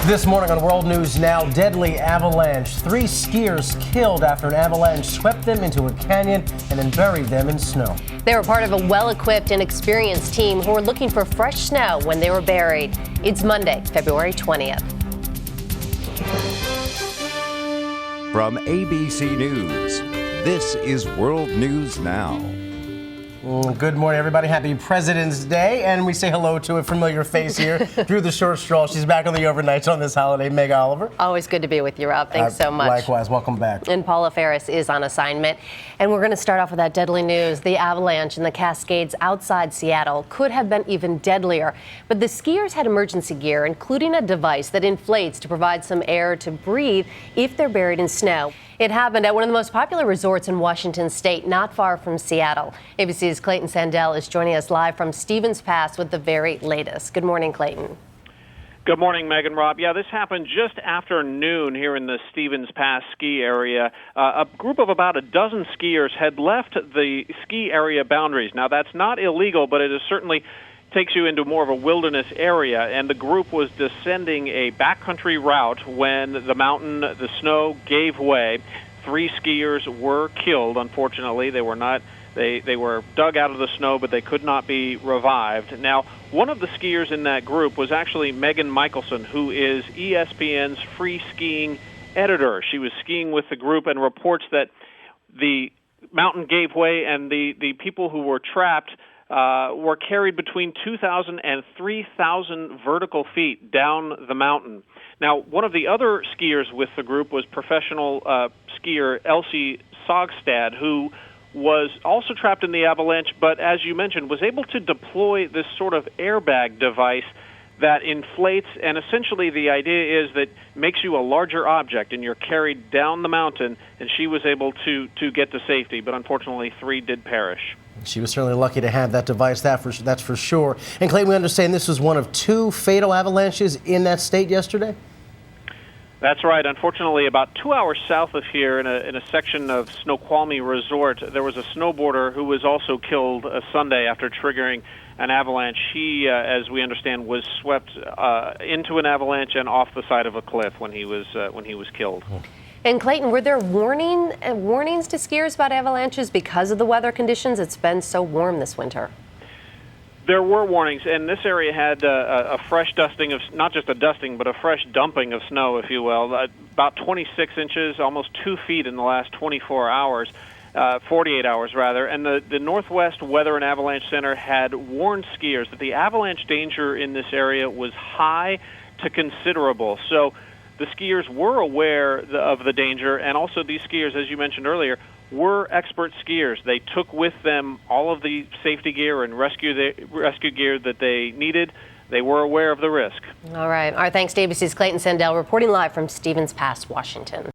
This morning on World News Now, deadly avalanche. 3 skiers killed after an avalanche swept them into a canyon and then buried them in snow. They were part of a well-equipped and experienced team who were looking for fresh snow when they were buried. It's Monday, February 20th. From ABC News, this is World News Now. Good morning, everybody. Happy President's Day. And we say hello to a familiar face here through the short straw. She's back on the overnights on this holiday, Meg Oliver. Always good to be with you, Rob. Thanks so much. Likewise. Welcome back. And Paula Ferris is on assignment. And we're going to start off with that deadly news. The avalanche in the Cascades outside Seattle could have been even deadlier. But the skiers had emergency gear, including a device that inflates to provide some air to breathe if they're buried in snow. It happened at one of the most popular resorts in Washington state, not far from Seattle. ABC's Clayton Sandell is joining us live from Stevens Pass with the very latest. Good morning, Clayton. Good morning, Meg and Rob. Yeah, this happened just after noon here in the Stevens Pass ski area. A group of about a dozen skiers had left the ski area boundaries. Now, that's not illegal, but it is certainly takes you into more of a wilderness area, and the group was descending a backcountry route when the snow gave way. 3 skiers were killed, unfortunately. They were not. They were dug out of the snow, but they could not be revived. Now, one of the skiers in that group was actually Megan Michelson, who is ESPN's free skiing editor. She was skiing with the group and reports that the mountain gave way and the people who were trapped were carried between 2,000 and 3,000 vertical feet down the mountain. Now, one of the other skiers with the group was professional skier Elsie Sogstad, who was also trapped in the avalanche, but as you mentioned, was able to deploy this sort of airbag device that inflates, and essentially the idea is that makes you a larger object, and you're carried down the mountain, and she was able to get to safety, but unfortunately 3 did perish. She was certainly lucky to have that device, that's for sure. And Clay, we understand this was one of 2 fatal avalanches in that state yesterday? That's right. Unfortunately, about 2 hours south of here, in a section of Snoqualmie Resort, there was a snowboarder who was also killed Sunday after triggering an avalanche. He, as we understand, was swept into an avalanche and off the side of a cliff when he was killed. And Clayton, were there warnings to skiers about avalanches because of the weather conditions? It's been so warm this winter. There were warnings, and this area had a fresh dusting of, not just a dusting, but a fresh dumping of snow, if you will, about 26 inches, almost 2 feet in the last 24 hours, 48 hours rather. And the Northwest Weather and Avalanche Center had warned skiers that the avalanche danger in this area was high to considerable. So the skiers were aware of the danger, and also these skiers, as you mentioned earlier, were expert skiers. They took with them all of the safety gear and rescue gear that they needed. They were aware of the risk. All right. Thanks to ABC's Clayton Sandell reporting live from Stevens Pass, Washington.